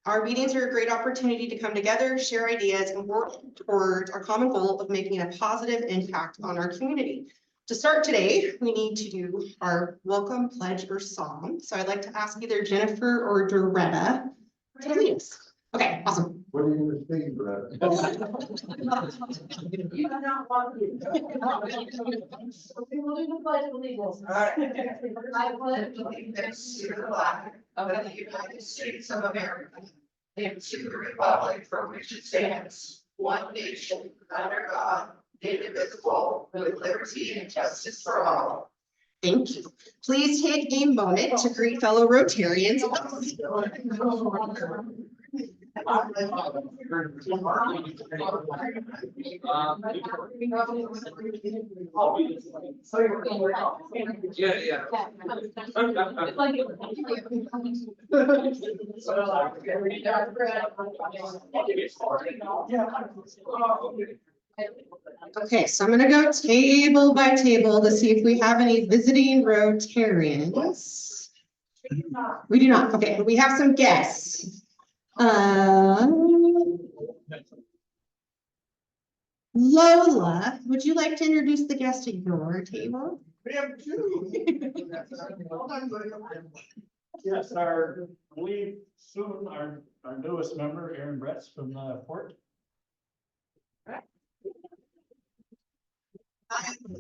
Our meetings are a great opportunity to come together, share ideas, and work towards our common goal of making a positive impact on our community. To start today, we need to do our welcome pledge or song. So I'd like to ask either Jennifer or Doretta to lead us. Okay, awesome. What are you going to say, Brad? You are not welcome. We will do the pledge of allegiance. I pledge allegiance to the flag of the United States of America and to the republic for which it stands, one nation, under God, indivisible, with liberty and justice for all. Thank you. Please take a moment to greet fellow Rotarians. Okay, so I'm gonna go table by table to see if we have any visiting Rotarians. We do not. Okay, but we have some guests. Lola, would you like to introduce the guest at your table? We have two. Yes, I believe soon our newest member, Aaron Bretz from Fort.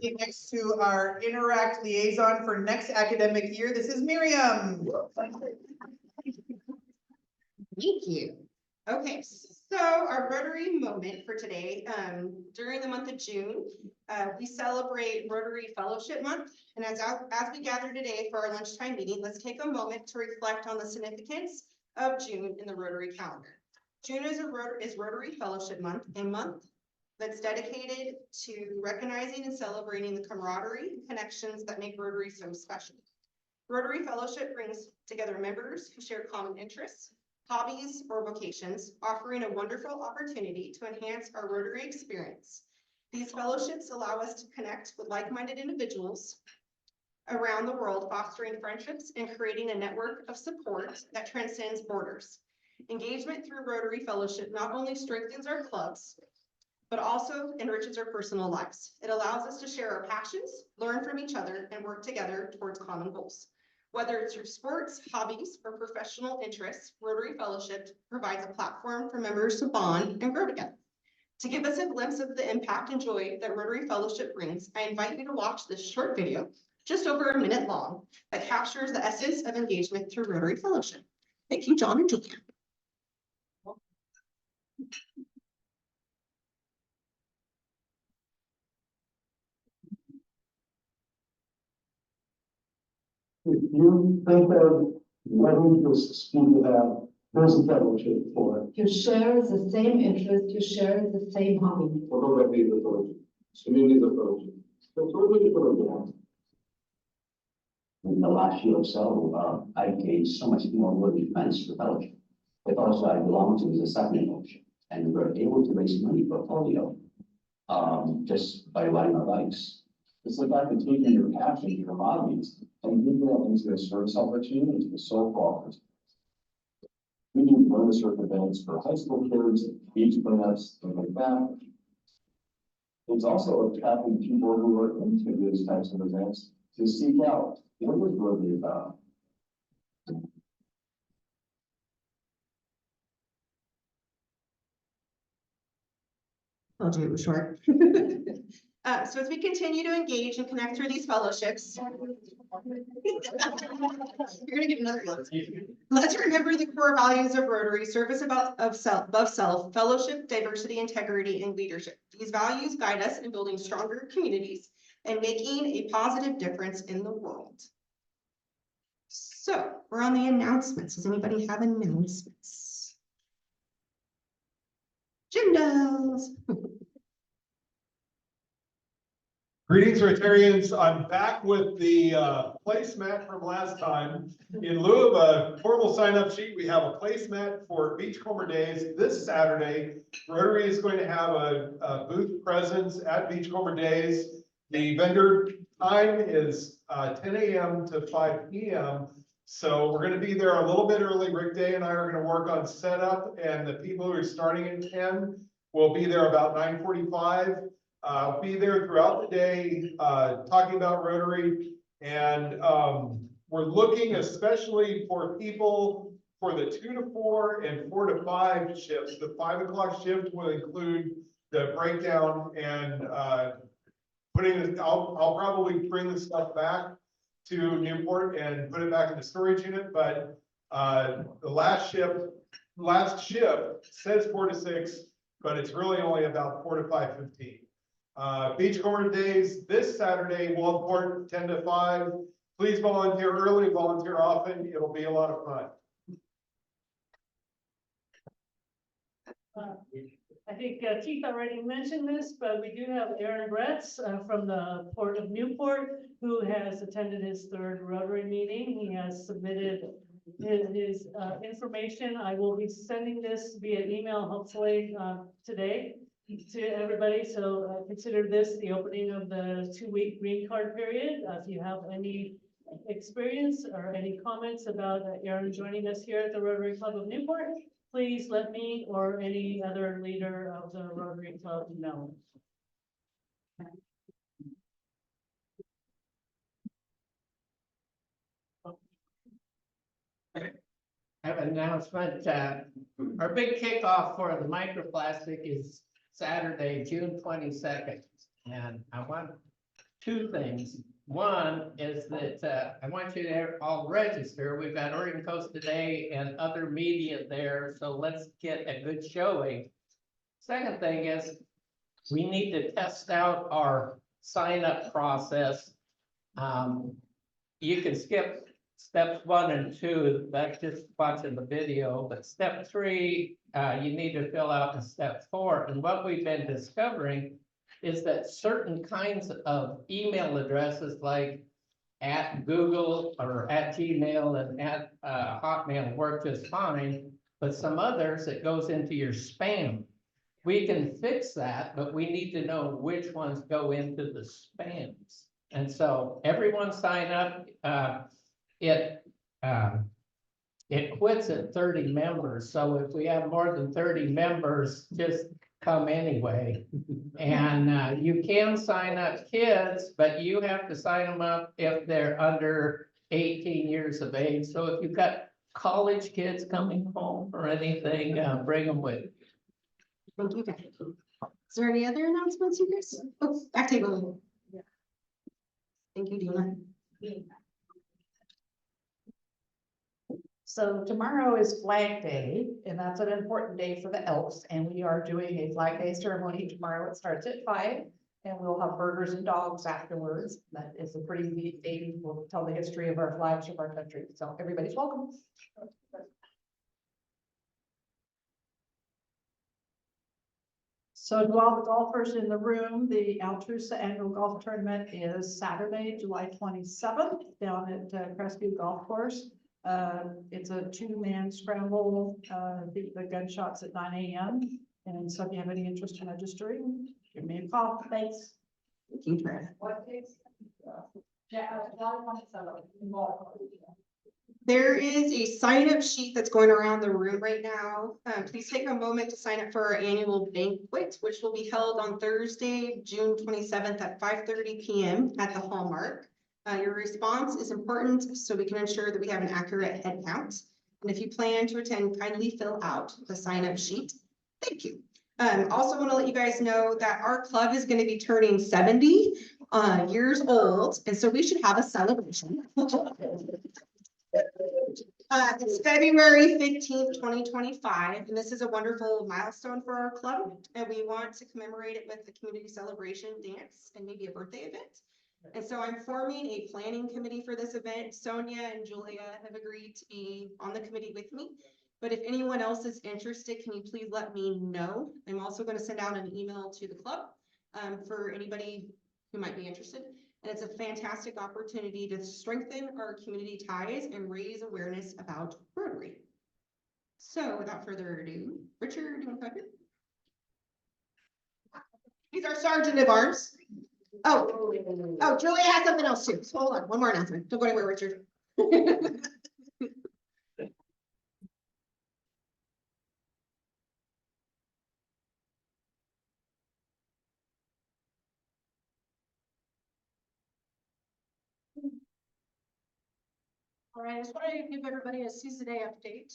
Next to our Interact liaison for next academic year, this is Miriam. Thank you. Okay, so our Rotary moment for today, during the month of June, we celebrate Rotary Fellowship Month. And as we gather today for our lunchtime meeting, let's take a moment to reflect on the significance of June in the Rotary calendar. June is Rotary Fellowship Month, a month that's dedicated to recognizing and celebrating the camaraderie and connections that make Rotary so special. Rotary Fellowship brings together members who share common interests, hobbies, or vocations, offering a wonderful opportunity to enhance our Rotary experience. These fellowships allow us to connect with like-minded individuals around the world, fostering friendships and creating a network of support that transcends borders. Engagement through Rotary Fellowship not only strengthens our clubs, but also enriches our personal lives. It allows us to share our passions, learn from each other, and work together towards common goals. Whether it's through sports, hobbies, or professional interests, Rotary Fellowship provides a platform for members to bond and grow together. To give us a glimpse of the impact and joy that Rotary Fellowship brings, I invite you to watch this short video, just over a minute long, that captures the essence of engagement through Rotary Fellowship. Thank you, John and Julia. If you think of what interests people have, there's a fellowship for it. You share the same interest, you share the same hobby. What about the fellowship? Community fellowship. That's what we put it. In the last year or so, I gained so much more worthy friends for fellowship. The fellowship I belong to is a second fellowship, and we were able to raise money for polio just by riding our bikes. It's about taking your passion, your hobbies, and moving that into a service opportunity, into a soul cause. We do bonus work events for high school kids, beach cleanups, things like that. It's also attracting people who are into these types of events to seek out what was Rotary about. Told you it was short. So as we continue to engage and connect through these fellowships, you're gonna get another one. Let's remember the core values of Rotary: service above self, fellowship, diversity, integrity, and leadership. These values guide us in building stronger communities and making a positive difference in the world. So we're on the announcements. Does anybody have announcements? Agendas. Greetings, Rotarians. I'm back with the placemat from last time. In lieu of a formal sign-up sheet, we have a placemat for Beachcomber Days this Saturday. Rotary is going to have a booth presence at Beachcomber Days. The vendor time is 10 a.m. to 5 p.m. So we're gonna be there a little bit early. Rick Day and I are gonna work on setup, and the people who are starting at 10 will be there about 9:45. Be there throughout the day, talking about Rotary. And, we're looking especially for people for the 2 to 4 and 4 to 5 shifts. The 5 o'clock shift will include the breakdown and, I'll probably bring the stuff back to Newport and put it back in the storage unit, but, the last shift says 4 to 6, but it's really only about 4 to 5:15. Beachcomber Days this Saturday, Waldport, 10 to 5. Please volunteer early, volunteer often. It'll be a lot of fun. I think Keith already mentioned this, but we do have Aaron Bretz from the Port of Newport, who has attended his 3rd Rotary meeting. He has submitted his information. I will be sending this via email hopefully today to everybody. So consider this the opening of the 2-week green card period. If you have any experience or any comments about Aaron joining us here at the Rotary Club of Newport, please let me or any other leader of the Rotary Club know. I have an announcement. Our big kickoff for the microplastic is Saturday, June 22nd. And I want 2 things. One is that I want you to all register. We've got Oregon Coast Today and other media there, so let's get a good showing. Second thing is we need to test out our sign-up process. You can skip steps 1 and 2, that's just watching the video, but step 3, you need to fill out in step 4. And what we've been discovering is that certain kinds of email addresses like at Google or at Gmail and at Hotmail work just fine, but some others, it goes into your spam. We can fix that, but we need to know which ones go into the spams. And so everyone sign up. It quits at 30 members. So if we have more than 30 members, just come anyway. And you can sign up kids, but you have to sign them up if they're under 18 years of age. So if you've got college kids coming home or anything, bring them with you. Thank you, guys. Is there any other announcements, you guys? Oh, back table. Thank you, Dina. So tomorrow is Flag Day, and that's an important day for the Elks, and we are doing a Flag Day ceremony tomorrow. It starts at 5, and we'll have burgers and dogs afterwards. That is a pretty neat day. We'll tell the history of our flags of our country, so everybody's welcome. So to all the golfers in the room, the Altrusa Annual Golf Tournament is Saturday, July 27th, down at Crestview Golf Course. It's a 2-man scramble, the gunshots at 9 a.m. And so if you have any interest in registering, give me a call. Thanks. Thank you, Trev. What dates? Yeah, July 27th. There is a sign-up sheet that's going around the room right now. Please take a moment to sign up for our annual banquet, which will be held on Thursday, June 27th at 5:30 p.m. at the Hallmark. Your response is important so we can ensure that we have an accurate head count. And if you plan to attend, kindly fill out the sign-up sheet. Thank you. Also want to let you guys know that our club is going to be turning 70 years old, and so we should have a celebration. It's February 15th, 2025, and this is a wonderful milestone for our club, and we want to commemorate it with the community celebration dance and maybe a birthday event. And so I'm forming a planning committee for this event. Sonia and Julia have agreed to be on the committee with me. But if anyone else is interested, can you please let me know? I'm also going to send out an email to the club for anybody who might be interested. And it's a fantastic opportunity to strengthen our community ties and raise awareness about Rotary. So without further ado, Richard, do you want to come here? He's our Sergeant of Arms. Oh, Julia has something else too. So hold on, one more announcement. Don't go anywhere, Richard. All right, I just want to give everybody a Seize the Day update.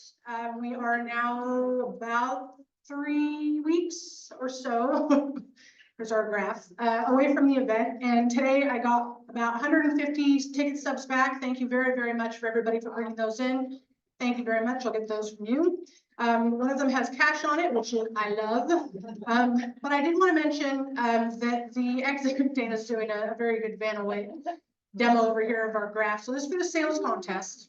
We are now about 3 weeks or so, there's our graph, away from the event. And today I got about 150 ticket stubs back. Thank you very, very much for everybody for bringing those in. Thank you very much. I'll get those from you. One of them has cash on it, which I love. But I did want to mention that the executive Dana is doing a very good Vanaway demo over here of our graph. So this is for the sales contest.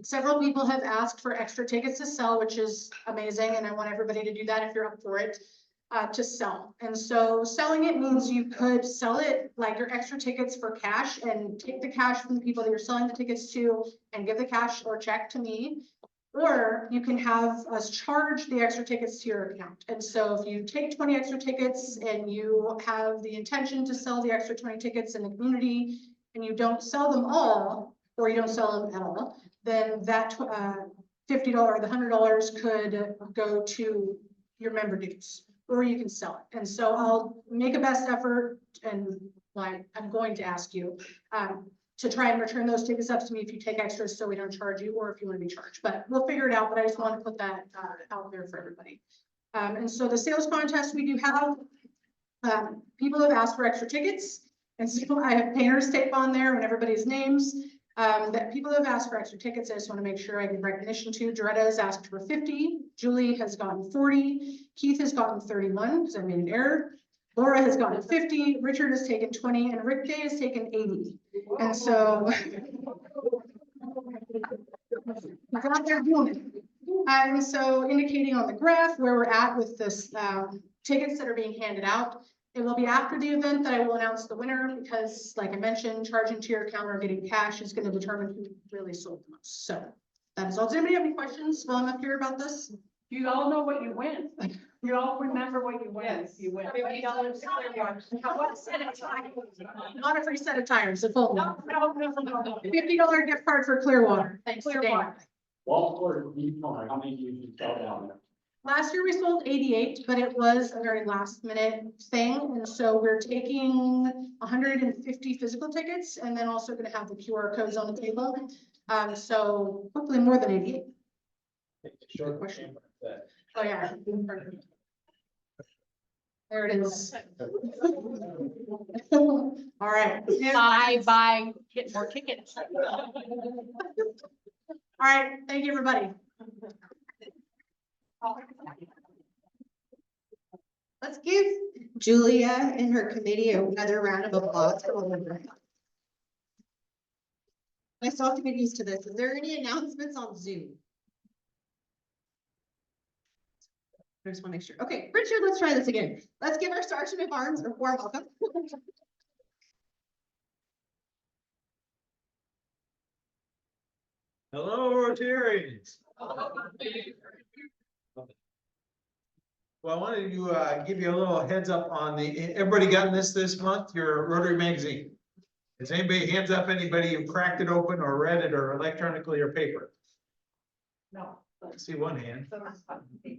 Several people have asked for extra tickets to sell, which is amazing. And I want everybody to do that if you're up for it, to sell. And so selling it means you could sell it like your extra tickets for cash and take the cash from the people that you're selling the tickets to and give the cash or check to me. Or you can have us charge the extra tickets to your account. And so if you take 20 extra tickets and you have the intention to sell the extra 20 tickets in the community, and you don't sell them all, or you don't sell them at all, then that $50, the $100 could go to your member dues, or you can sell it. And so I'll make a best effort, and like I'm going to ask you to try and return those tickets up to me if you take extras, so we don't charge you, or if you want to be charged. But we'll figure it out. But I just want to put that out there for everybody. And so the sales contest, we do have people have asked for extra tickets. And so I have painter's tape on there and everybody's names that people have asked for extra tickets. I just want to make sure I give recognition to. Doretta has asked for 50. Julie has gotten 40. Keith has gotten 31 because I made an error. Laura has gotten 50. Richard has taken 20 and Rick Day has taken 80. And so he's out there doing it. And so indicating on the graph where we're at with this tickets that are being handed out. It will be after the event that I will announce the winner because, like I mentioned, charging to your account or getting cash is going to determine who really sold the most. So that is all. Does anybody have any questions while I'm up here about this? You all know what you win. You all remember what you win. Yes. You win $50 to Clearwater. What set of tires? Not a free set of tires, a full one. No. $50 gift card for Clearwater. Thanks to Clearwater. Dana. Walport, how many do you sell down there? Last year we sold 88, but it was a very last minute thing. And so we're taking 150 physical tickets and then also going to have the QR codes on the table. So hopefully more than 88. Short question. Oh, yeah. There it is. All right. Buy, get more tickets. All right. Thank you, everybody. Let's give Julia and her committee another round of applause. I saw committees to this. Is there any announcements on Zoom? I just want to make sure. Okay, Richard, let's try this again. Let's give our Sergeant of Arms a warm welcome. Hello, Rotarians. Well, I wanted to give you a little heads up on everybody gotten this month, your Rotary magazine. Has anybody, hands up, anybody who cracked it open or read it or electronically or paper? No. I see one hand.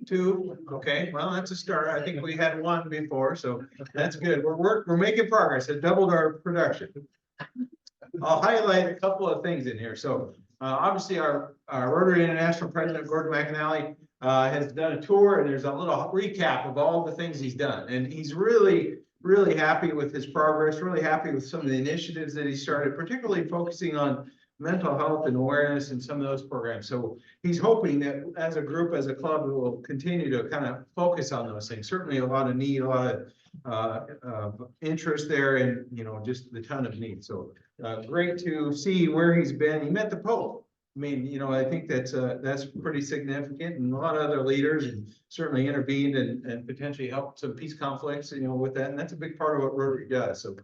Two, okay, well, that's a start. I think we had one before, so that's good. We're making progress. It doubled our production. I'll highlight a couple of things in here. So obviously our Rotary International President, Gordon McAnally, has done a tour, and there's a little recap of all the things he's done. And he's really happy with his progress, really happy with some of the initiatives that he started, particularly focusing on mental health and awareness and some of those programs. So he's hoping that as a group, as a club, we will continue to kind of focus on those things. Certainly a lot of need, a lot of interest there, and, you know, just the ton of need. So great to see where he's been. He met the Pope. I mean, you know, I think that's pretty significant, and a lot of other leaders and certainly intervened and potentially helped some peace conflicts, you know, with that. And that's a big part of what Rotary does. So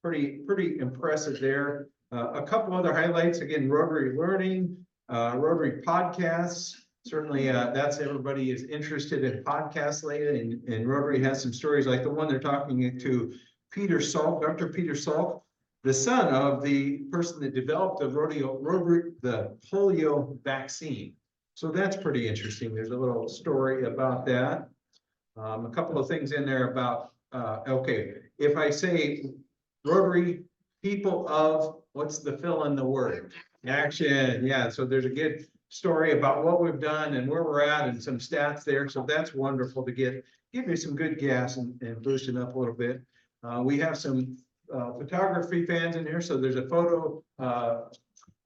pretty impressive there. A couple other highlights, again, Rotary Learning, Rotary Podcasts. Certainly, that's everybody is interested in podcasts lately, and Rotary has some stories like the one they're talking to Peter Salk, Dr. Peter Salk, the son of the person that developed the polio vaccine. So that's pretty interesting. There's a little story about that. A couple of things in there about, okay, if I say Rotary people of, what's the fill in the word? Action, yeah, so there's a good story about what we've done and where we're at and some stats there, so that's wonderful to give you some good gas and boost it up a little bit. We have some photography fans in here, so there's a photo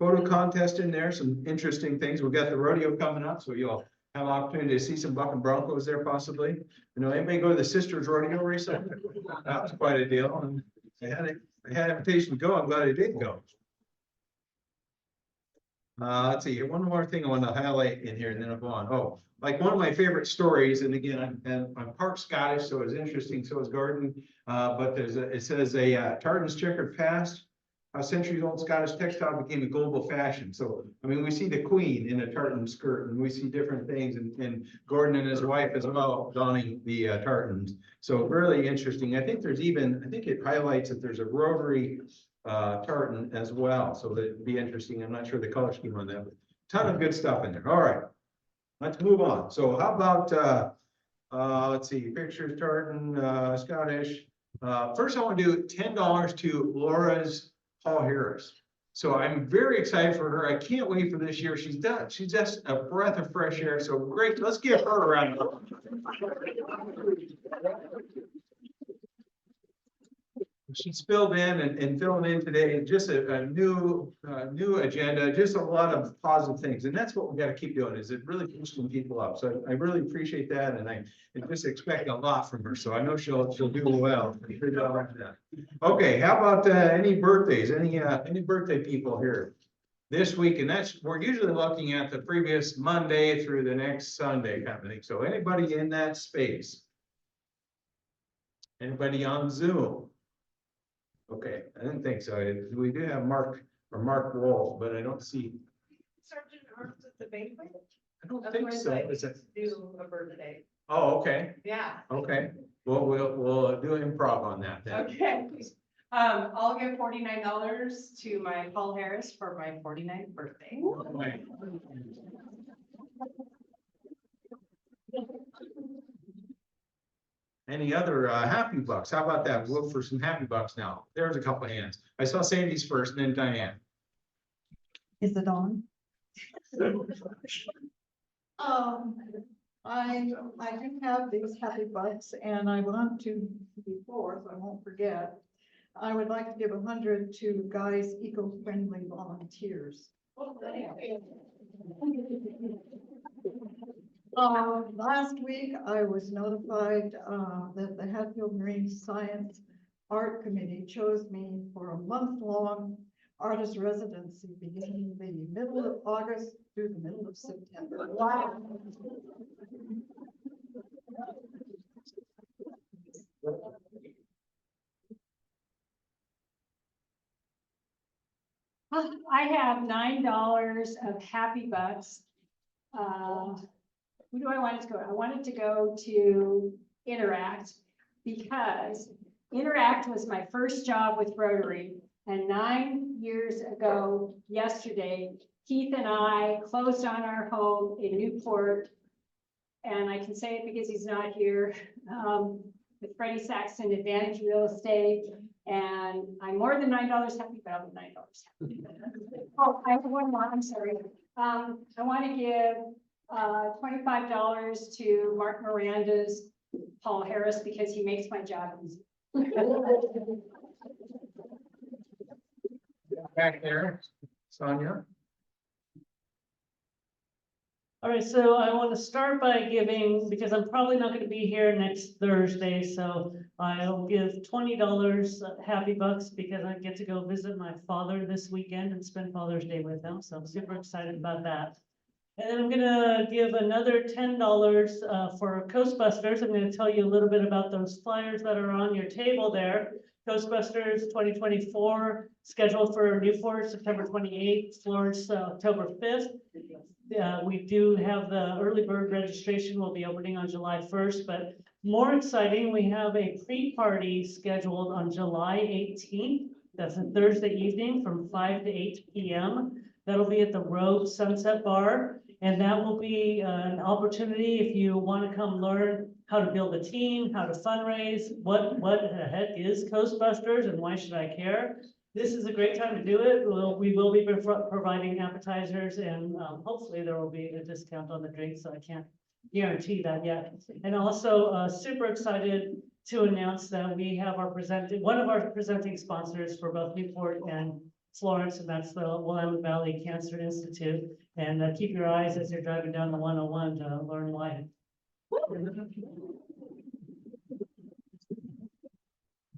contest in there, some interesting things. We've got the rodeo coming up, so you'll have an opportunity to see some bucking broncos there possibly. You know, anybody go to the Sisters Rodeo recently? That was quite a deal, and they had an invitation to go. I'm glad I did go. Let's see, one more thing I want to highlight in here and then I'll go on. Oh, like one of my favorite stories, and again, I'm part Scottish, so it's interesting, so is Gordon. But it says a tartan's checkered past, a centuries-old Scottish textile became a global fashion. So, I mean, we see the Queen in a tartan skirt and we see different things and Gordon and his wife as well donning the tartans. So really interesting. I think it highlights that there's a Rotary tartan as well. So that'd be interesting. I'm not sure the color scheme on that, but ton of good stuff in there. All right, let's move on. So how about, let's see, pictures, tartan, Scottish. First I want to do $10 to Laura's Paul Harris. So I'm very excited for her. I can't wait for this year. She's just a breath of fresh air. So great. Let's give her a round of applause. She's filled in and filling in today, just a new agenda, just a lot of positive things. And that's what we got to keep doing, is it really boosting people up. So I really appreciate that. And I just expect a lot from her. So I know she'll do well. Okay, how about any birthdays? Any birthday people here this week? And we're usually looking at the previous Monday through the next Sunday kind of thing. So anybody in that space? Anybody on Zoom? Okay, I didn't think so. We do have Mark Wolf, but I don't see. Sergeant Arms at the banquet. I don't think so. Is it? Do a birthday. Oh, okay, Yeah. okay. Well, we'll do improv on that then. Okay. I'll give $49 to my Paul Harris for my 49th birthday. Okay. Any other happy bucks? How about that? We'll look for some happy bucks now. There's a couple of hands. I saw Sandy's first and then Diane. Is it on? I do have these happy bucks and I want to, before, so I won't forget, I would like to give 100 to Guys Eco-Friendly Volunteers. Last week, I was notified that the Hatfield Marine Science Art Committee chose me for a month-long artist residency beginning the middle of August through the middle of September. Wow. I have $9 of happy bucks. Who do I want it to go? I want it to go to Interact because Interact was my first job with Rotary. And 9 years ago, yesterday, Keith and I closed on our home in Newport. And I can say it because he's not here, with Freddie Saxton Advantage Real Estate. And I'm more than $9 happy, but I'm $9 happy. Oh, I have one more, I'm sorry. I want to give $25 to Mark Miranda's Paul Harris because he makes my job easy. Back there, Sonia. All right, so I want to start by giving, because I'm probably not going to be here next Thursday, so I'll give $20 happy bucks because I get to go visit my father this weekend and spend Father's Day with him. So I'm super excited about that. And then I'm gonna give another $10 for Coastbusters. I'm gonna tell you a little bit about those flyers that are on your table there. Coastbusters 2024, scheduled for Newport, September 28th, Florence, October 5th. We do have the early bird registration will be opening on July 1st, but more exciting, we have a pre-party scheduled on July 18th. That's a Thursday evening from 5 to 8 p.m. That'll be at the Rogue Sunset Bar. And that will be an opportunity if you want to come learn how to build a team, how to fundraise, what the heck is Coastbusters and why should I care? this is a great time to do it. We will be providing appetizers and hopefully there will be a discount on the drinks. So I can't guarantee that yet. And also super excited to announce that we have one of our presenting sponsors for both Newport and Florence, and that's the Willamette Valley Cancer Institute. And keep your eyes as you're driving down the 101 to learn why.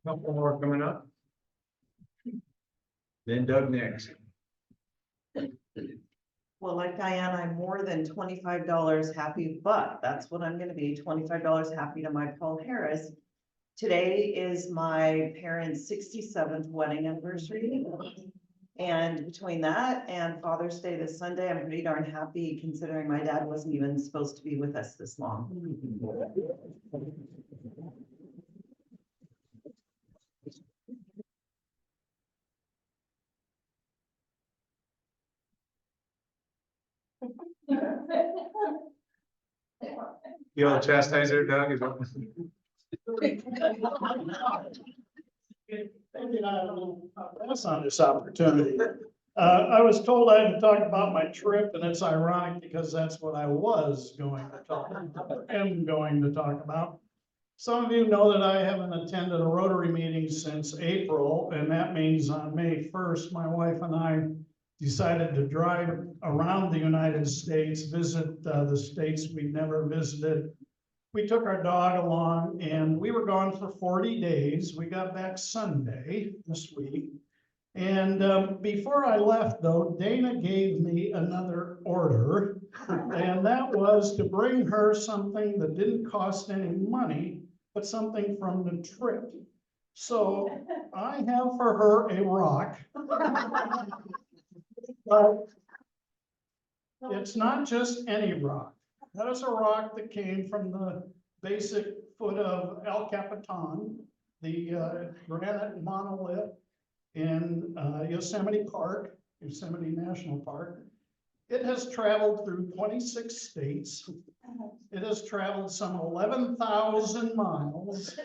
Couple more coming up. Then Doug next. Well, like Diane, I'm more than $25 happy, but that's what I'm gonna be, $25 happy to my Paul Harris. Today is my parents' 67th wedding anniversary. And between that and Father's Day this Sunday, I'm pretty darn happy considering my dad wasn't even supposed to be with us this long. You all chastise her, Doug? Is what- That's on this opportunity. I was told I had to talk about my trip, and it's ironic because that's what I was going to talk about. Some of you know that I haven't attended a Rotary meeting since April, and that means on May 1st, my wife and I decided to drive around the United States, visit the states we'd never visited. We took our dog along and we were gone for 40 days. We got back Sunday this week. And before I left though, Dana gave me another order. And that was to bring her something that didn't cost any money, but something from the trip. So I have for her a rock. But it's not just any rock. That is a rock that came from the basic foot of El Capitan, the granite monolith in Yosemite Park, Yosemite National Park. It has traveled through 26 states. It has traveled some 11,000 miles.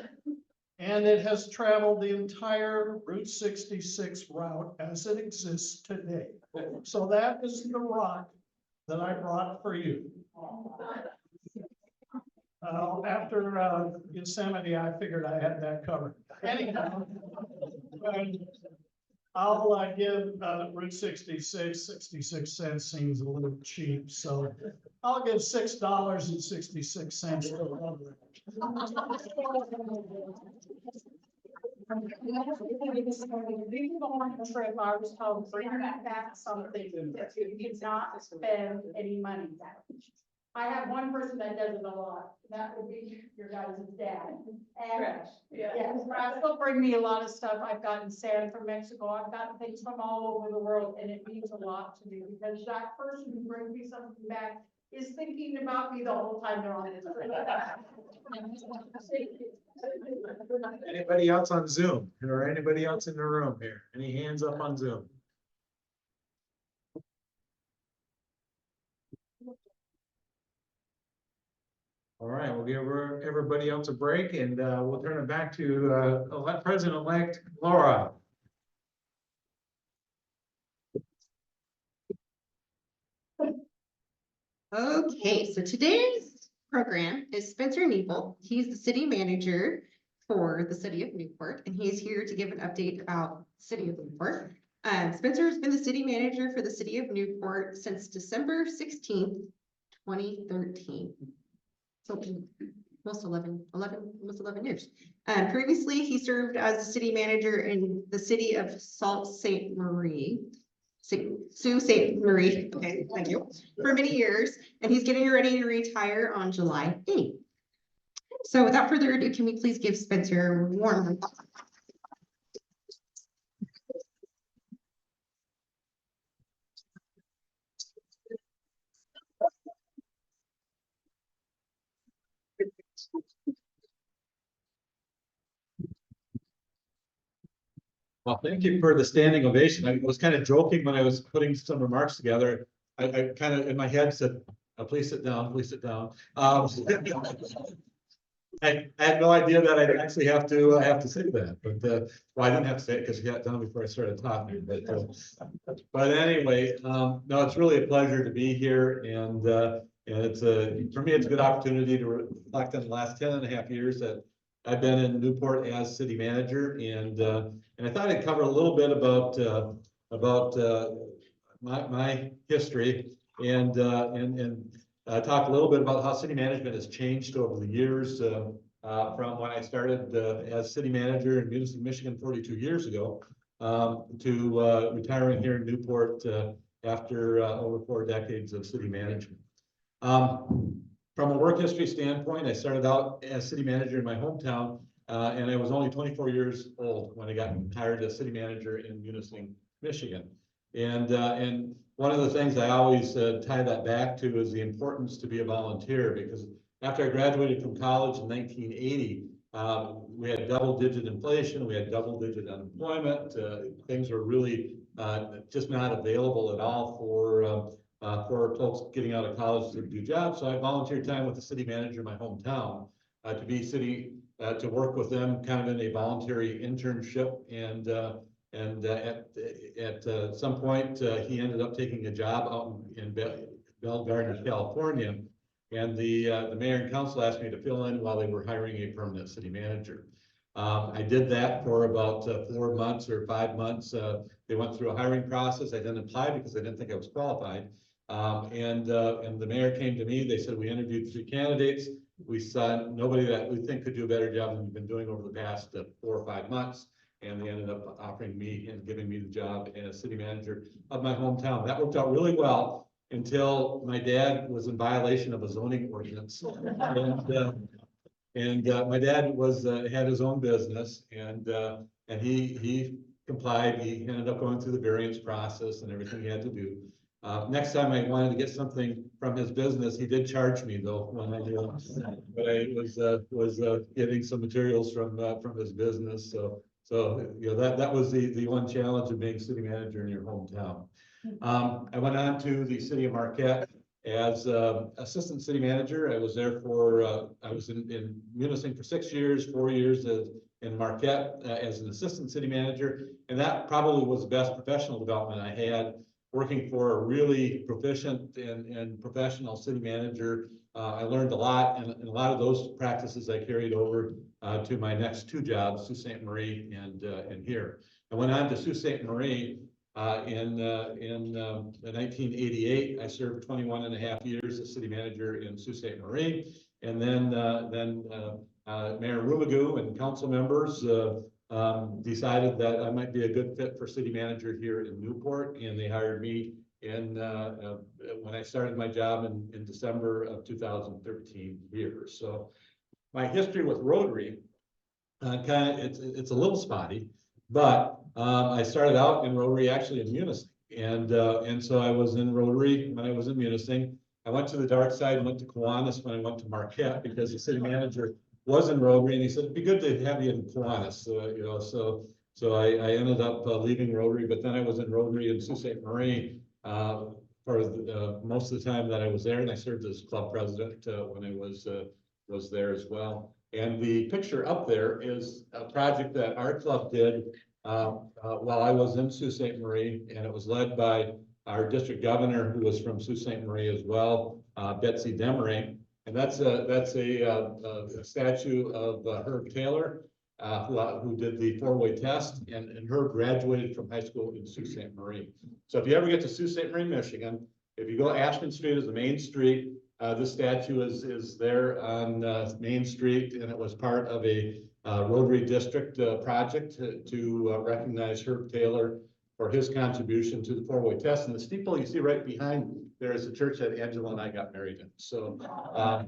And it has traveled the entire Route 66 route as it exists today. So that is the rock that I brought for you. After Yosemite, I figured I had that covered. Anyhow, I'll give Route 66 cents seems a little cheap, so I'll give $6.66 to the Rotary. I was told, bring back something that you did not spend any money. I have one person that does it a lot, that would be your guys' dad. And yes, Rascal bring me a lot of stuff. I've gotten sand from Mexico. I've gotten things from all over the world, and it means a lot to me because that person who brings me something back is thinking about me the whole time they're on this trip. Anybody else on Zoom or anybody else in the room here? Any hands up on Zoom? All right, we'll give everybody else a break and we'll turn it back to President-elect Laura. Okay, so today's program is Spencer Nebel. He's the city manager for the city of Newport, and he's here to give an update about the city of Newport. Spencer has been the city manager for the city of Newport since December 16th, 2013. So almost 11 years. Previously, he served as the city manager in the city of Sault Ste. Marie. Sault Ste. Marie, okay, thank you, for many years, and he's getting ready to retire on July 8th. So without further ado, can we please give Spencer a warm applause? Well, thank you for the standing ovation. I was kind of joking when I was putting some remarks together. I kind of in my head said, please sit down, please sit down. I had no idea that I'd actually have to say that, but, well, I didn't have to say it because you got done before I started talking, but anyway, no, it's really a pleasure to be here and it's for me, it's a good opportunity to reflect on the last 10.5 years that I've been in Newport as city manager and I thought I'd cover a little bit about my history and talk a little bit about how city management has changed over the years from when I started as city manager in Munising, Michigan 42 years ago to retiring here in Newport after over 4 decades of city management. From a work history standpoint, I started out as city manager in my hometown and I was only 24 years old when I got hired as city manager in Munising, Michigan. And one of the things I always tie that back to is the importance to be a volunteer, because after I graduated from college in 1980, we had double-digit inflation, we had double-digit unemployment. Things were really just not available at all for folks getting out of college to do jobs. So I volunteered time with the city manager in my hometown to be city, to work with them kind of in a voluntary internship. And at some point, he ended up taking a job out in Bell Gardner, California. And the mayor and council asked me to fill in while they were hiring a permanent city manager. I did that for about 4 months or 5 months. They went through a hiring process. I didn't apply because I didn't think I was qualified. And the mayor came to me. They said, we interviewed 3 candidates. We saw nobody that we think could do a better job than you've been doing over the past 4 or 5 months. And they ended up offering me and giving me the job as city manager of my hometown. That worked out really well until my dad was in violation of a zoning ordinance. And my dad was had his own business and he complied. He ended up going through the variance process and everything he had to do. Next time I wanted to get something from his business, he did charge me though when I did. But I was getting some materials from his business. So you know that was the one challenge of being city manager in your hometown. I went on to the city of Marquette as assistant city manager. I was there for I was in Munising for 6 years, 4 years in Marquette as an assistant city manager, and that probably was the best professional development I had, working for a really proficient and professional city manager. I learned a lot, and a lot of those practices I carried over to my next 2 jobs, Sault Ste. Marie and here. I went on to Sault Ste. Marie in 1988. I served 21.5 years as city manager in Sault Ste. Marie, and then Mayor Rumagoo and council members decided that I might be a good fit for city manager here in Newport, and they hired me in when I started my job in December of 2013 here. So my history with Rotary, it's a little spotty, but I started out in Rotary actually in Munising, and so I was in Rotary when I was in Munising. I went to the dark side and went to Kiwanis when I went to Marquette because the city manager was in Rotary, and he said it'd be good to have you in Kiwanis. You know, so I ended up leaving Rotary, but then I was in Rotary in Sault Ste. Marie for most of the time that I was there, and I served as club president when I was there as well. And the picture up there is a project that our club did while I was in Sault Ste. Marie, and it was led by our district governor, who was from Sault Ste. Marie as well, Betsy Demering. And that's a statue of Herb Taylor, who did the 4-way test, and Herb graduated from high school in Sault Ste. Marie. So if you ever get to Sault Ste. Marie, Michigan, if you go Ashland Street as the main street, this statue is there on Main Street, and it was part of a Rotary District project to recognize Herb Taylor for his contribution to the 4-way test. And the steeple you see right behind there is the church that Angela and I got married in. So I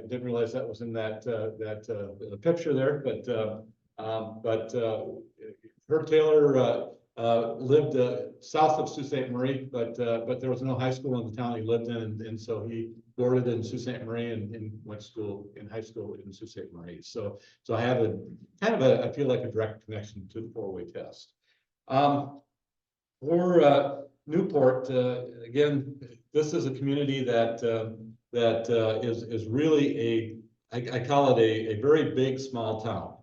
didn't realize that was in that picture there, but Herb Taylor lived south of Sault Ste. Marie, but there was no high school in the town he lived in, and so he boarded in Sault Ste. Marie and went to school in high school in Sault Ste. Marie. So I have a kind of I feel like a direct connection to the 4-way test. For Newport, again, this is a community that is really a I call it a very big, small town.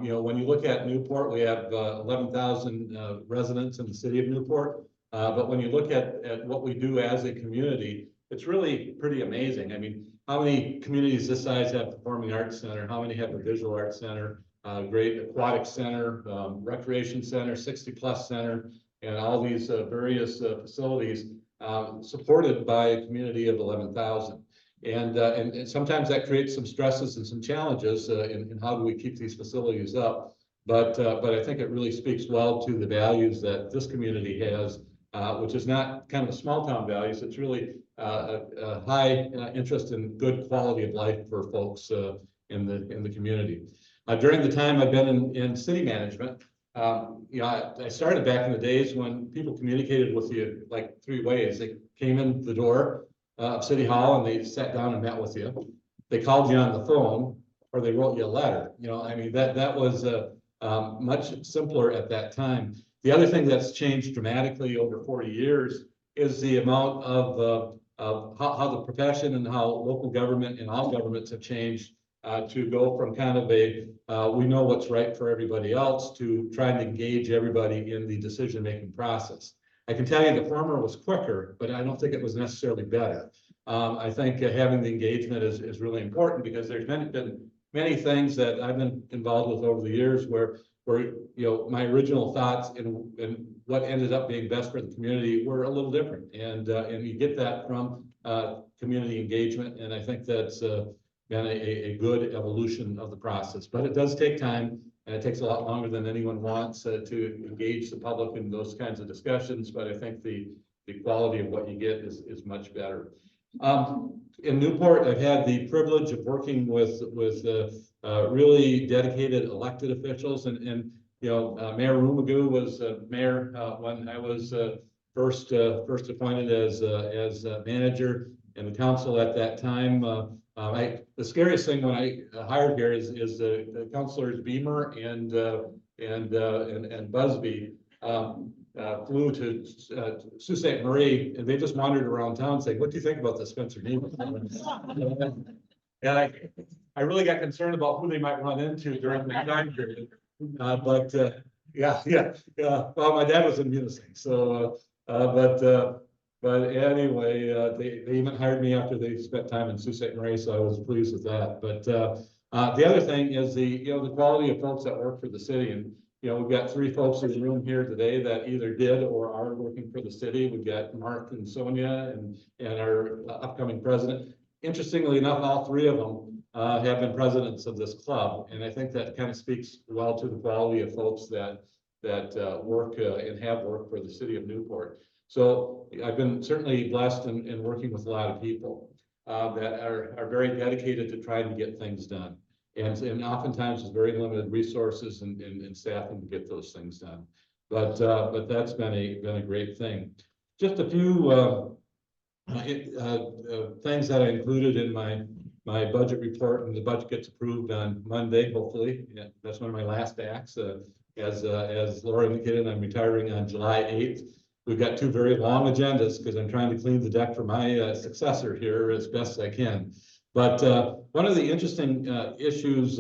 You know, when you look at Newport, we have 11,000 residents in the city of Newport. But when you look at what we do as a community, it's really pretty amazing. I mean, how many communities this size have a performing arts center? How many have a visual arts center? Great aquatic center, recreation center, 60+ center, and all these various facilities supported by a community of 11,000. And sometimes that creates some stresses and some challenges in how do we keep these facilities up. But I think it really speaks well to the values that this community has, which is not kind of small town values. It's really a high interest in good quality of life for folks in the community. During the time I've been in city management, you know, I started back in the days when people communicated with you like 3 ways. They came in the door of City Hall and they sat down and met with you. They called you on the phone, or they wrote you a letter. You know, I mean, that was much simpler at that time. The other thing that's changed dramatically over 40 years is the amount of how the profession and how local government and all governments have changed to go from kind of a we know what's right for everybody else to trying to engage everybody in the decision-making process. I can tell you the former was quicker, but I don't think it was necessarily better. I think having the engagement is really important because there's been many things that I've been involved with over the years where you know, my original thoughts and what ended up being best for the community were a little different. And you get that from community engagement. And I think that's been a good evolution of the process, but it does take time. And it takes a lot longer than anyone wants to engage the public in those kinds of discussions. But I think the quality of what you get is much better. In Newport, I've had the privilege of working with really dedicated elected officials, and you know, Mayor Rumagoo was mayor when I was first appointed as manager in the council at that time. The scariest thing when I hired here is the councilors Beamer and Busby flew to Sault Ste. Marie, and they just wandered around town saying, "What do you think about the Spencer Nebel?" And I really got concerned about who they might run into during the time period. Well, my dad was in Munising, so but anyway, they even hired me after they spent time in Sault Ste. Marie, so I was pleased with that. But the other thing is the quality of folks that work for the city. And you know, we've got 3 folks in the room here today that either did or are working for the city. We've got Mark and Sonia and our upcoming president. Interestingly enough, all 3 of them have been presidents of this club, and I think that kind of speaks well to the quality of folks that work and have worked for the city of Newport. So I've been certainly blessed in working with a lot of people that are very dedicated to trying to get things done. And oftentimes there's very limited resources and staffing to get those things done. But that's been a great thing. Just a few things that I included in my budget report, and the budget gets approved on Monday, hopefully. Yeah, that's one of my last acts. As Laura indicated, I'm retiring on July 8th. We've got 2 very long agendas because I'm trying to clean the deck for my successor here as best as I can. But one of the interesting issues,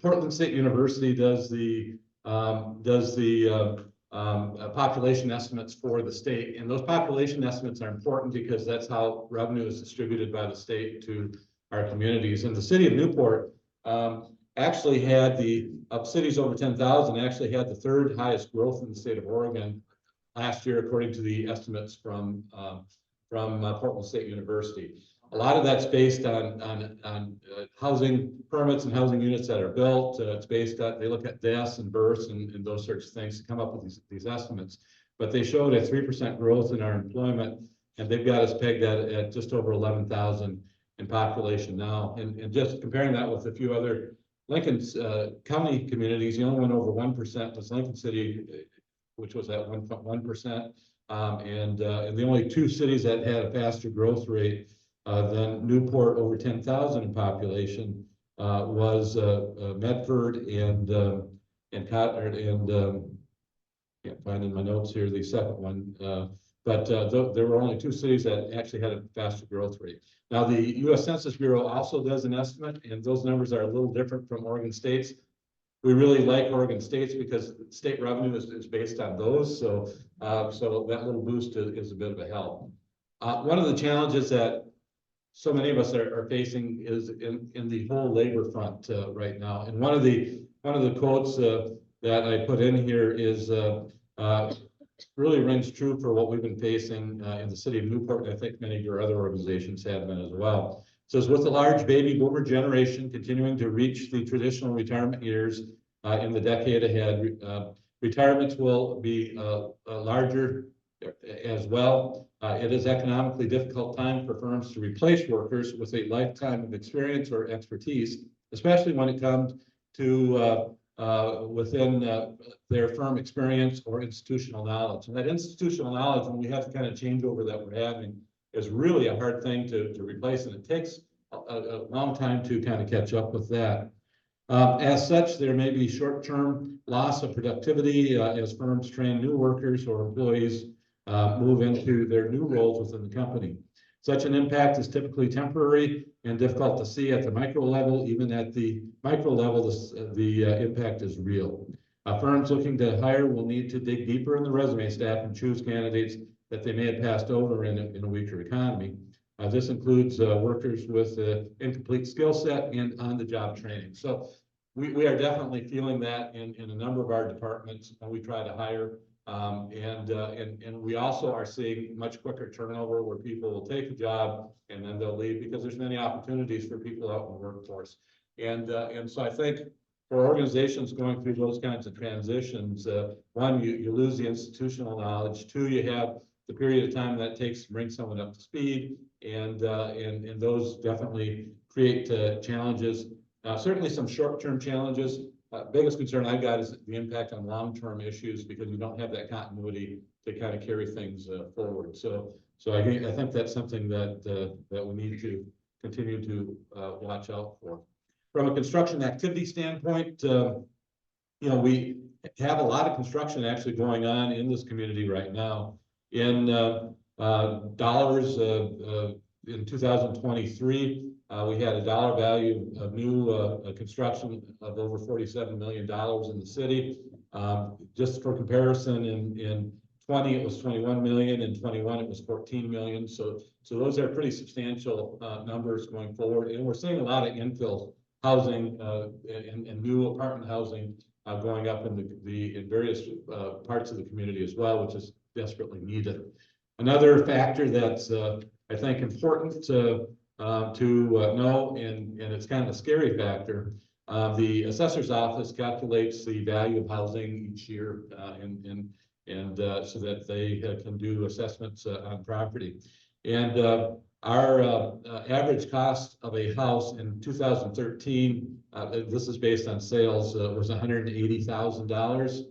Portland State University does the population estimates for the state, and those population estimates are important because that's how revenue is distributed by the state to our communities. And the city of Newport actually had of cities over 10,000 actually had the 3rd highest growth in the state of Oregon last year, according to the estimates from Portland State University. A lot of that's based on housing permits and housing units that are built. It's based on, they look at deaths and births and those sorts of things to come up with these estimates. But they showed a 3% growth in our employment, and they've got us pegged at just over 11,000 in population now. And just comparing that with a few other Lincoln County communities, the only one over 1% was Lincoln City, which was at 1.1%. And the only 2 cities that had a faster growth rate than Newport, over 10,000 in population, was Medford and Cotton, and can't find in my notes here the second one, But there were only 2 cities that actually had a faster growth rate. Now, the US Census Bureau also does an estimate, and those numbers are a little different from Oregon State's. We really like Oregon State's because state revenue is based on those, so that little boost is a bit of a help. One of the challenges that so many of us are facing is in the whole labor front right now. And one of the quotes that I put in here is really rings true for what we've been facing in the city of Newport, and I think many of your other organizations have been as well. It says, with the large baby boomer generation continuing to reach the traditional retirement years in the decade ahead, retirements will be larger as well. It is economically difficult time for firms to replace workers with a lifetime of experience or expertise, especially when it comes to within their firm experience or institutional knowledge. And that institutional knowledge, when we have the kind of changeover that we're having, is really a hard thing to replace, and it takes a long time to kind of catch up with that. As such, there may be short-term loss of productivity as firms train new workers or employees move into their new roles within the company. Such an impact is typically temporary and difficult to see at the micro level. Even at the micro level, the impact is real. Firms looking to hire will need to dig deeper in the resume stack and choose candidates that they may have passed over in a weaker economy. This includes workers with incomplete skill set and on-the-job training. So we are definitely feeling that in a number of our departments when we try to hire. And we also are seeing much quicker turnover where people will take a job and then they'll leave because there's many opportunities for people out in the workforce. And so I think for organizations going through those kinds of transitions, one, you lose the institutional knowledge. Two, you have the period of time that it takes to bring someone up to speed, and those definitely create challenges. Certainly some short-term challenges. Biggest concern I've got is the impact on long-term issues because you don't have that continuity to kind of carry things forward. So I think that's something that we need to continue to watch out for. From a construction activity standpoint, we have a lot of construction actually going on in this community right now. In dollars in 2023, we had a dollar value of new construction of over $47 million in the city. Just for comparison, in 20 it was 21 million, in 21 it was 14 million. So those are pretty substantial numbers going forward, and we're seeing a lot of infill housing and new apartment housing going up in various parts of the community as well, which is desperately needed. Another factor that's I think important to know, and it's kind of a scary factor. The assessor's office calculates the value of housing each year, and so that they can do assessments on property. And our average cost of a house in 2013, this is based on sales, was $180,000.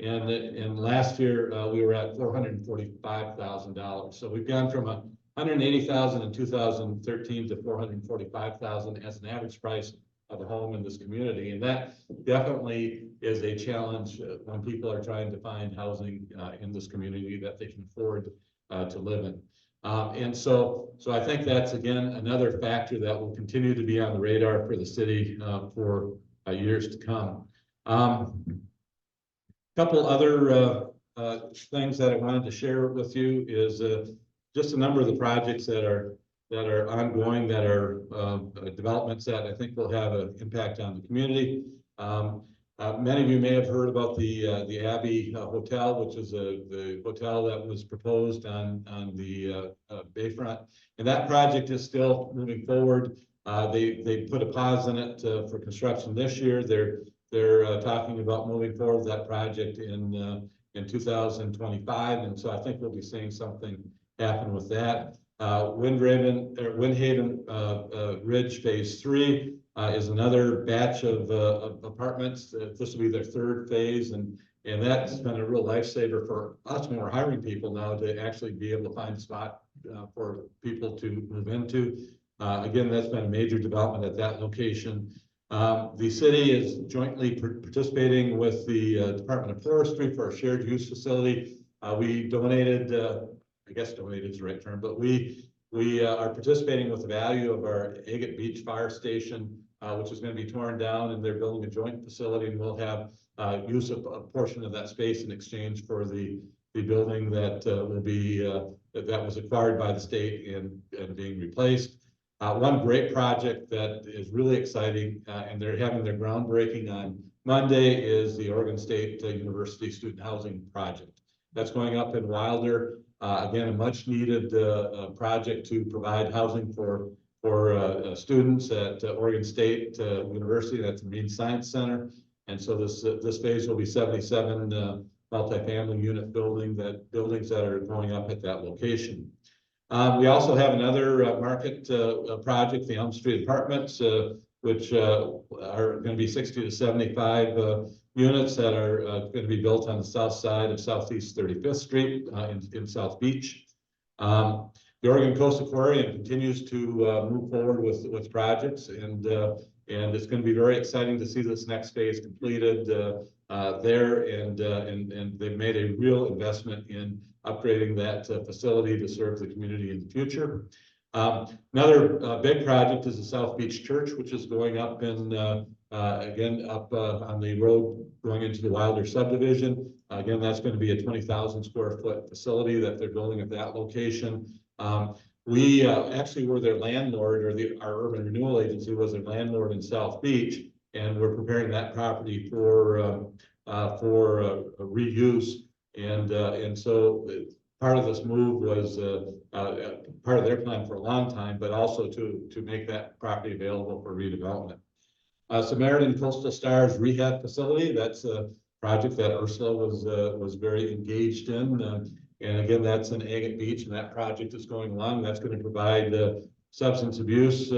And last year we were at $445,000. So we've gone from $180,000 in 2013 to $445,000 as an average price of a home in this community. And that definitely is a challenge when people are trying to find housing in this community that they can afford to live in. And so I think that's, again, another factor that will continue to be on the radar for the city for years to come. Couple other things that I wanted to share with you is just a number of the projects that are ongoing, that are developments that I think will have an impact on the community. Many of you may have heard about the Abbey Hotel, which is the hotel that was proposed on the Bayfront, and that project is still moving forward. They put a pause in it for construction this year. They're talking about moving forward with that project in 2025, and so I think we'll be seeing something happen with that. Windhaven Ridge Phase 3 is another batch of apartments. This will be their third phase, and that's been a real lifesaver for us when we're hiring people now to actually be able to find a spot for people to move into. Again, that's been a major development at that location. The city is jointly participating with the Department of Forestry for a shared use facility. We donated I guess donated is the right term, but we are participating with the value of our Agate Beach Fire Station, which is going to be torn down, and they're building a joint facility, and we'll have use of a portion of that space in exchange for the building that will be that was acquired by the state and being replaced. One great project that is really exciting, and they're having their groundbreaking on Monday, is the Oregon State University Student Housing Project. That's going up in Wilder. Again, a much needed project to provide housing for students at Oregon State University. That's the Marine Science Center. And so this phase will be 77 multifamily unit buildings that are going up at that location. We also have another market project, the Elm Street Apartments, which are going to be 60 to 75 units that are going to be built on the south side of Southeast 35th Street in South Beach. The Oregon Coast Aquarium continues to move forward with projects, and it's going to be very exciting to see this next phase completed there, and they've made a real investment in upgrading that facility to serve the community in the future. Another big project is the South Beach Church, which is going up in again up on the road going into the Wilder subdivision. Again, that's going to be a 20,000 square foot facility that they're building at that location. We actually were their landlord, or our urban renewal agency was their landlord in South Beach, and we're preparing that property for reuse. And so part of this move was part of their plan for a long time, but also to make that property available for redevelopment. Samaritan Coastal Stars Rehab Facility, that's a project that Ursula was very engaged in. And again, that's in Agate Beach, and that project is going along. That's going to provide substance abuse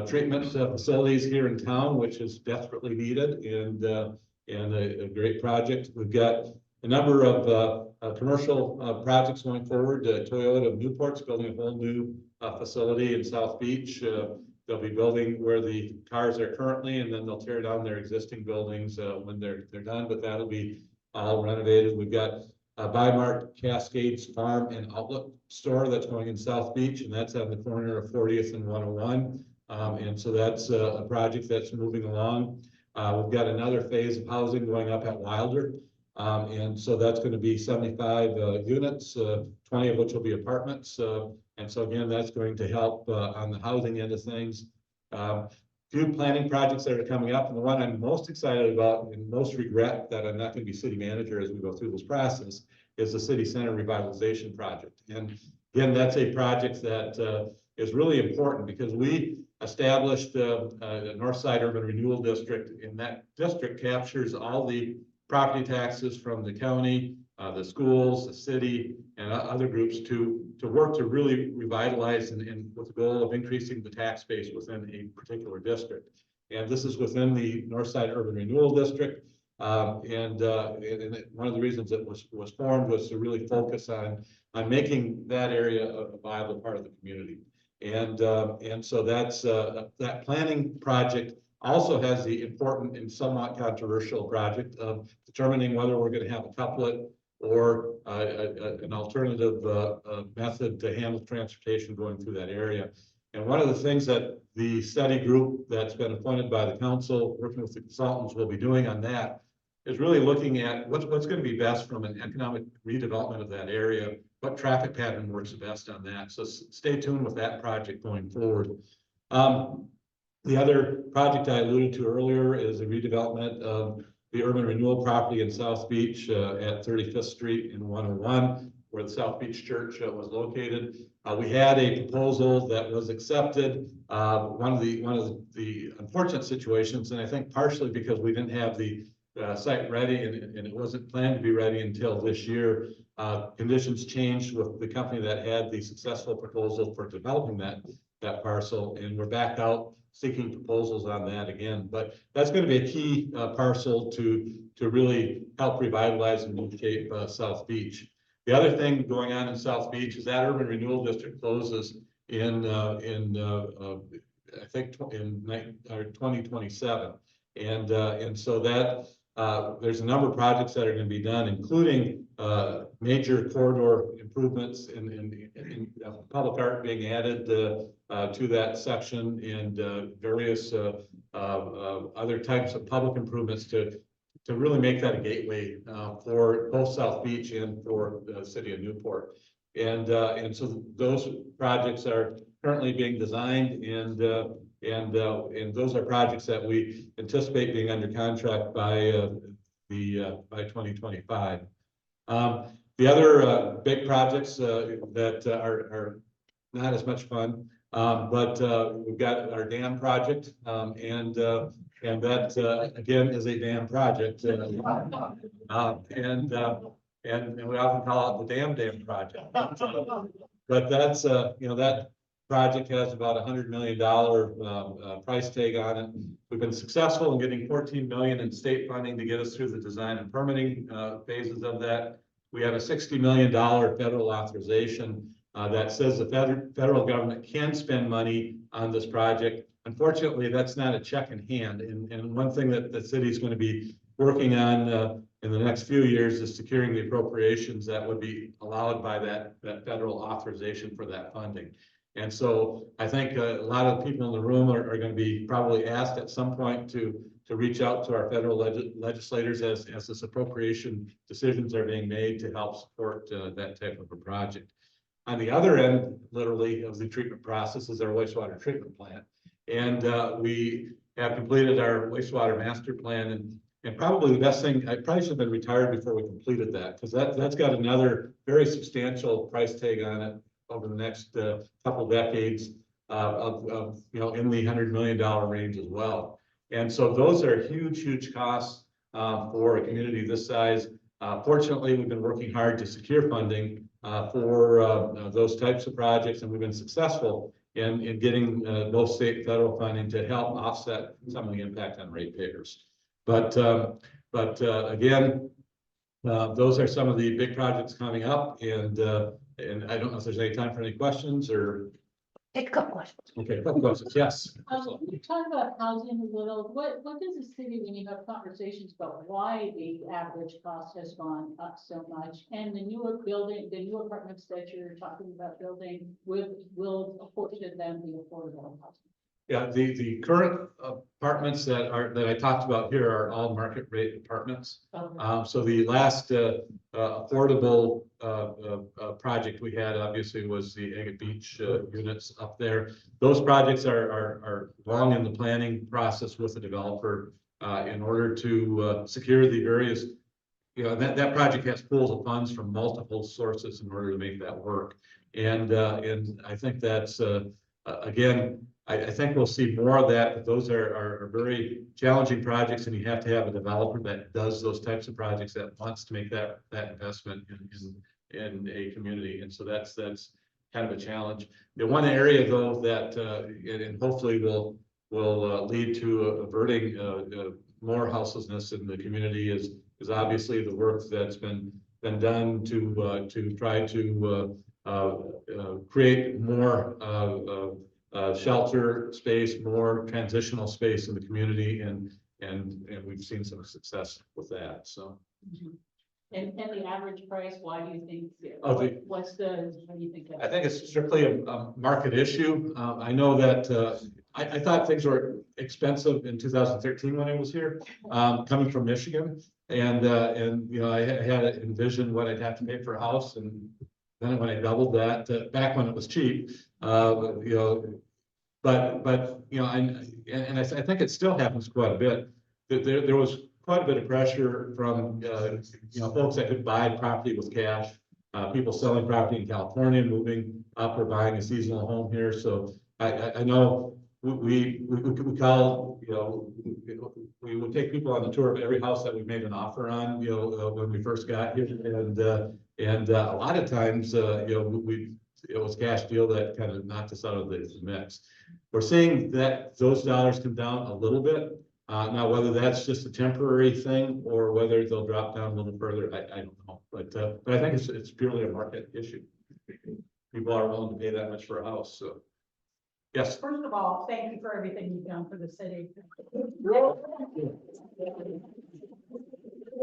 treatment facilities here in town, which is desperately needed, and a great project. We've got a number of commercial projects going forward. Toyota of Newport's building a whole new facility in South Beach. They'll be building where the cars are currently, and then they'll tear down their existing buildings when they're done, but that'll be all renovated. We've got Bimart Cascades Farm and Outlet Store that's going in South Beach, and that's on the corner of 40th and 101. And so that's a project that's moving along. We've got another phase of housing going up at Wilder. And so that's going to be 75 units, 20 of which will be apartments. And so again, that's going to help on the housing end of things. Few planning projects that are coming up, and the one I'm most excited about and most regret that I'm not going to be city manager as we go through this process is the City Center Revitalization Project. And again, that's a project that is really important because we established the Northside Urban Renewal District, and that district captures all the property taxes from the county, the schools, the city, and other groups to work to really revitalize and with the goal of increasing the tax base within a particular district. And this is within the Northside Urban Renewal District. And one of the reasons it was formed was to really focus on making that area a viable part of the community. And so that's that planning project also has the important and somewhat controversial project of determining whether we're going to have a couplet or an alternative method to handle transportation going through that area. And one of the things that the study group that's been appointed by the council, working with the consultants, will be doing on that is really looking at what's going to be best from an economic redevelopment of that area, what traffic pattern works the best on that. So stay tuned with that project going forward. The other project I alluded to earlier is a redevelopment of the urban renewal property in South Beach at 35th Street and 101, where the South Beach Church was located. We had a proposal that was accepted. One of the unfortunate situations, and I think partially because we didn't have the site ready and it wasn't planned to be ready until this year, conditions changed with the company that had the successful proposal for developing that parcel, and we're back out seeking proposals on that again. But that's going to be a key parcel to really help revitalize and shape South Beach. The other thing going on in South Beach is that urban renewal district closes in I think in 2027, and so that there's a number of projects that are gonna be done, including, major corridor improvements in public art being added, to that section and, various, other types of public improvements to really make that a gateway, for both South Beach and for the city of Newport. And so those projects are currently being designed and those are projects that we anticipate being under contract by 2025. The other big projects that are not as much fun, but we've got our dam project, and that again is a dam project, and we often call it the dam project. But that's that project has about $100 million price tag on it. We've been successful in getting 14 million in state funding to get us through the design and permitting phases of that. We have a $60 million federal authorization that says the federal government can spend money on this project. Unfortunately, that's not a check in hand. And one thing that the city is going to be working on in the next few years is securing the appropriations that would be allowed by that federal authorization for that funding. And so I think a lot of people in the room are going to be probably asked at some point to reach out to our federal legislators as this appropriation decisions are being made to help support that type of a project. On the other end, literally, of the treatment process is our wastewater treatment plant. And we have completed our wastewater master plan. And probably the best thing, I probably should have been retired before we completed that, because that's got another very substantial price tag on it over the next couple decades of in the $100 million range as well. And so those are huge costs for a community this size. Fortunately, we've been working hard to secure funding for those types of projects, and we've been successful in getting both state and federal funding to help offset some of the impact on ratepayers. But again, those are some of the big projects coming up, and I don't know if there's any time for any questions or. Take a couple questions. Okay, a couple questions, yes. You talk about housing a little, what does the city, when you have conversations about why the average cost has gone up so much? And the newer building, the new apartments that you're talking about building, will a portion of them be affordable housing? Yeah, the current apartments that I talked about here are all market rate apartments. Okay. So the last affordable project we had obviously was the Agate Beach units up there. Those projects are long in the planning process with the developer in order to secure the various, that project has pools of funds from multiple sources in order to make that work. And I think that's again, I think we'll see more of that, but those are very challenging projects, and you have to have a developer that does those types of projects, that wants to make that investment in a community. And so that's kind of a challenge. The one area though that and hopefully will lead to averting more houselessness in the community is obviously the work that's been done to try to create more shelter space, more transitional space in the community, and we've seen some success with that. So, and the average price, why do you think? Oh, what do you think? I think it's strictly a market issue. I know that I thought things were expensive in 2013 when I was here, coming from Michigan, and I had envisioned what I'd have to pay for a house, and then when I doubled that back when it was cheap, but I think it still happens quite a bit. There was quite a bit of pressure from folks that could buy property with cash, people selling property in California, moving up or buying a seasonal home here. So I know we call, we would take people on the tour of every house that we made an offer on, when we first got here, and a lot of times, it was cash deal that kind of knocked us out of the mix. We're seeing that those dollars come down a little bit. Now, whether that's just a temporary thing or whether they'll drop down a little further, I don't know. But I think it's purely a market issue. People are willing to pay that much for a house. So, yes. First of all, thank you for everything you've done for the city.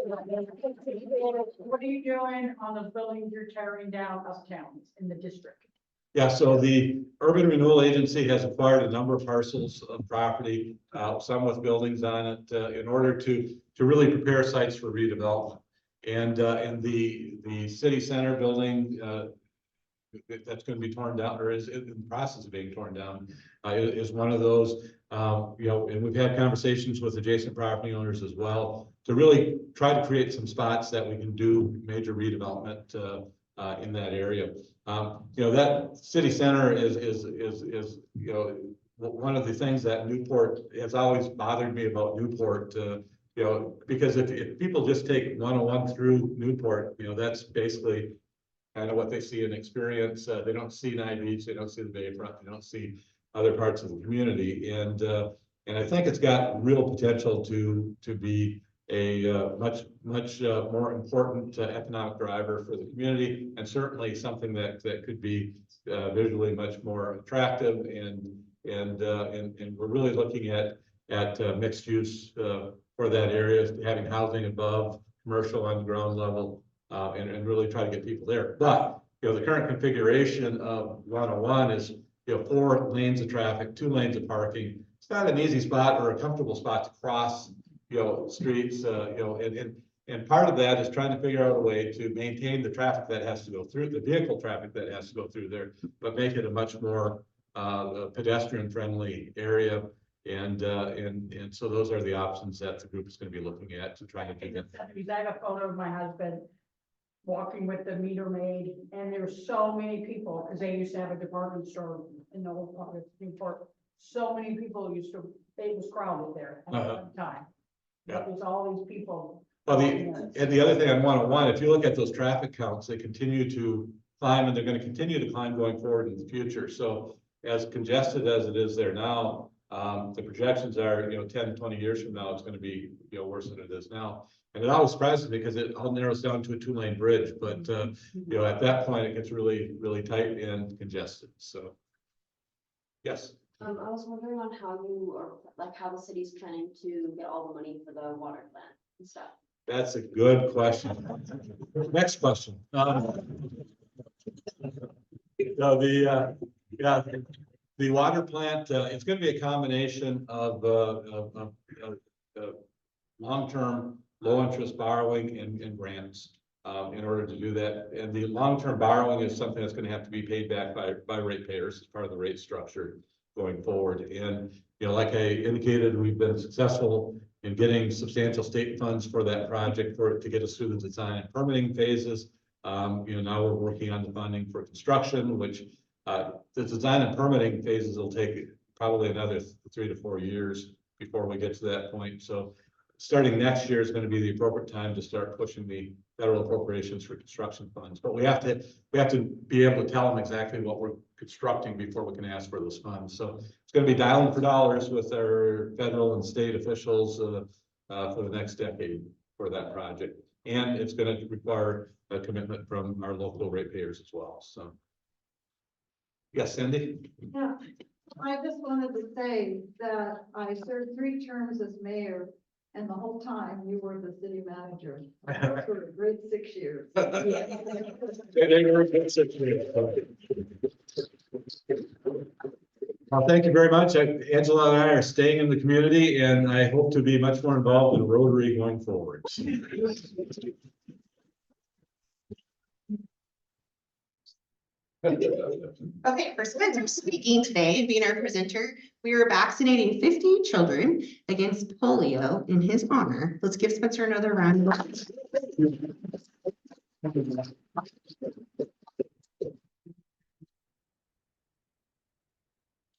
What are you doing on the buildings you're tearing down uptown in the district? Yeah, so the Urban Renewal Agency has acquired a number of parcels of property, some with buildings on it, in order to really prepare sites for redevelopment. And the city center building, that's going to be torn down, or is in the process of being torn down, is one of those. And we've had conversations with adjacent property owners as well to really try to create some spots that we can do major redevelopment in that area. That city center is one of the things that Newport has always bothered me about Newport. Because if people just take 101 through Newport, that's basically kind of what they see and experience. They don't see Nye Beach, they don't see the Bayfront, they don't see other parts of the community. And I think it's got real potential to be a much more important economic driver for the community, and certainly something that could be visually much more attractive. And we're really looking at mixed use for that area, having housing above, commercial on the ground level, and really try to get people there. But the current configuration of 101 is 4 lanes of traffic, 2 lanes of parking. It's not an easy spot or a comfortable spot to cross streets, and part of that is trying to figure out a way to maintain the traffic that has to go through, the vehicle traffic that has to go through there, but make it a much more pedestrian friendly area. And so those are the options that the group is going to be looking at to try to do that. I have a photo of my husband walking with the meter maid, and there were so many people, because they used to have a department store in the old part of Newport. So many people it was crowded there at one time. Yeah. It was all these people. Well, and the other thing on 101, if you look at those traffic counts, they continue to climb, and they're going to continue to climb going forward in the future. So as congested as it is there now, the projections are, 10, 20 years from now, it's going to be, worse than it is now. And it always surprises me because it all narrows down to a 2-lane bridge, but at that point it gets really, really tight and congested. So, yes. I was wondering on how how the city's planning to get all the money for the water plant and stuff. That's a good question. Next question. The water plant, it's going to be a combination of long-term, low-interest borrowing and grants in order to do that. And the long-term borrowing is something that's going to have to be paid back by ratepayers as part of the rate structure going forward. And, like I indicated, we've been successful in getting substantial state funds for that project to get us through the design and permitting phases. Now we're working on the funding for construction, which the design and permitting phases will take probably another 3 to 4 years before we get to that point. So starting next year is going to be the appropriate time to start pushing the federal appropriations for construction funds. But we have to be able to tell them exactly what we're constructing before we can ask for those funds. So it's going to be dialing for dollars with our federal and state officials for the next decade for that project. And it's going to require a commitment from our local ratepayers as well. So, yes, Cindy? Yeah, I just wanted to say that I served 3 terms as mayor, and the whole time you were the city manager. For a great 6 years. Well, thank you very much. Angela and I are staying in the community, and I hope to be much more involved in Rotary going forward. Okay, for Spencer speaking today, being our presenter, we are vaccinating 50 children against polio in his honor. Let's give Spencer another round of applause.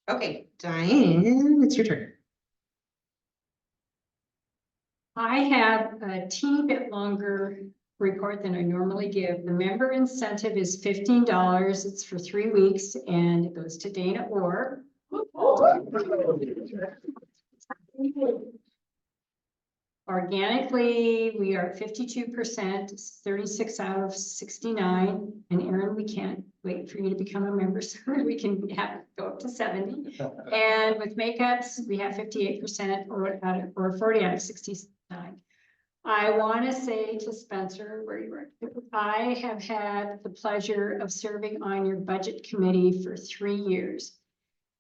Okay, Diane, it's your turn. I have a teeny bit longer report than I normally give. The member incentive is $15. It's for 3 weeks and it goes to Dana Orr. Organically, we are at 52%, 36 out of 69. And Aaron, we can't wait for you to become a member so we can go up to 70. And with makeups, we have 58% or 40 out of 69. I want to say to Spencer, where you were, I have had the pleasure of serving on your budget committee for 3 years.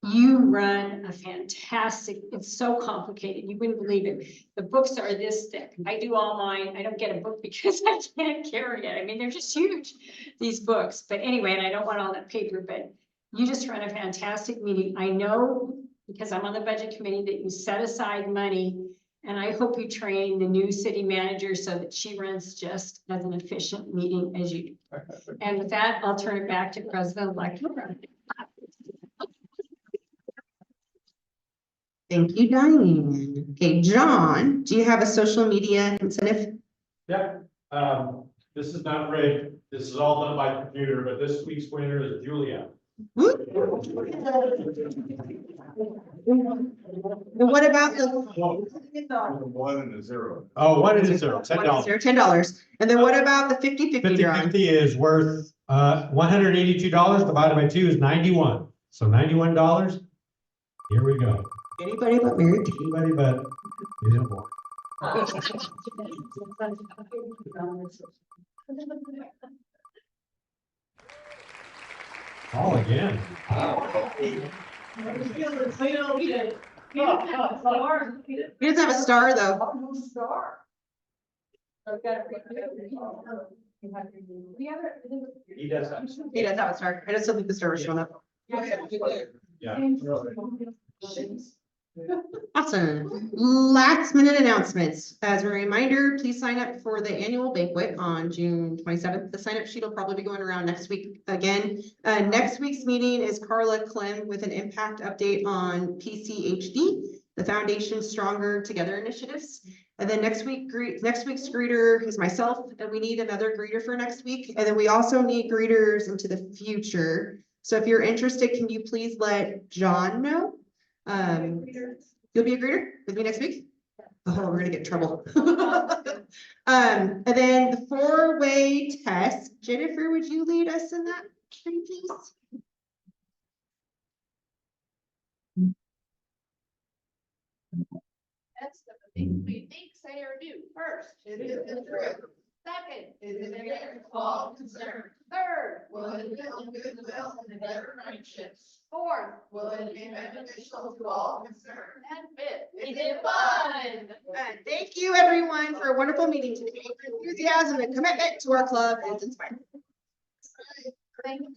You run a fantastic, it's so complicated, you wouldn't believe it. The books are this thick. I do all mine. I don't get a book because I can't carry it. I mean, they're just huge, these books. But anyway, and I don't want all that paper, but you just run a fantastic meeting. I know, because I'm on the budget committee, that you set aside money. And I hope you train the new city manager so that she runs just as an efficient meeting as you do. And with that, I'll turn it back to President-elect Laura. Thank you, Diane. Okay, John, do you have a social media incentive? Yeah, this is not rigged. This is all done by computer, but this week's winner is Julia. Woo. And what about the? One and a zero. Oh, one and a zero, $10. $10. And then what about the 50-50 drawing? 50 is worth, $182 divided by 2 is 91. So $91. Here we go. Anybody but Mary Kay. Anybody but, you know what? All again. He doesn't have a star though. He does that. He does have a star. I just don't think the star was showing up. Yeah. Awesome. Last minute announcements. As a reminder, please sign up for the annual banquet on June 27th. The sign up sheet will probably be going around next week again. Next week's meeting is Carla Clem with an impact update on PCHD, the Foundation Stronger Together initiatives. And then next week's greeter is myself, and we need another greeter for next week. And then we also need greeters into the future. So if you're interested, can you please let John know? You'll be a greeter with me next week? Oh, we're gonna get in trouble. And then the 4-way test. Jennifer, would you lead us in that, please? That's the things we think, say, or do. First, is it the truth? Second, is it a small concern? Third, will it build goodwill and better friendships? Fourth, will it be beneficial to all concerned? And fifth, is it fun? Thank you, everyone, for a wonderful meeting today. Your enthusiasm and commitment to our club is inspiring. Thank you.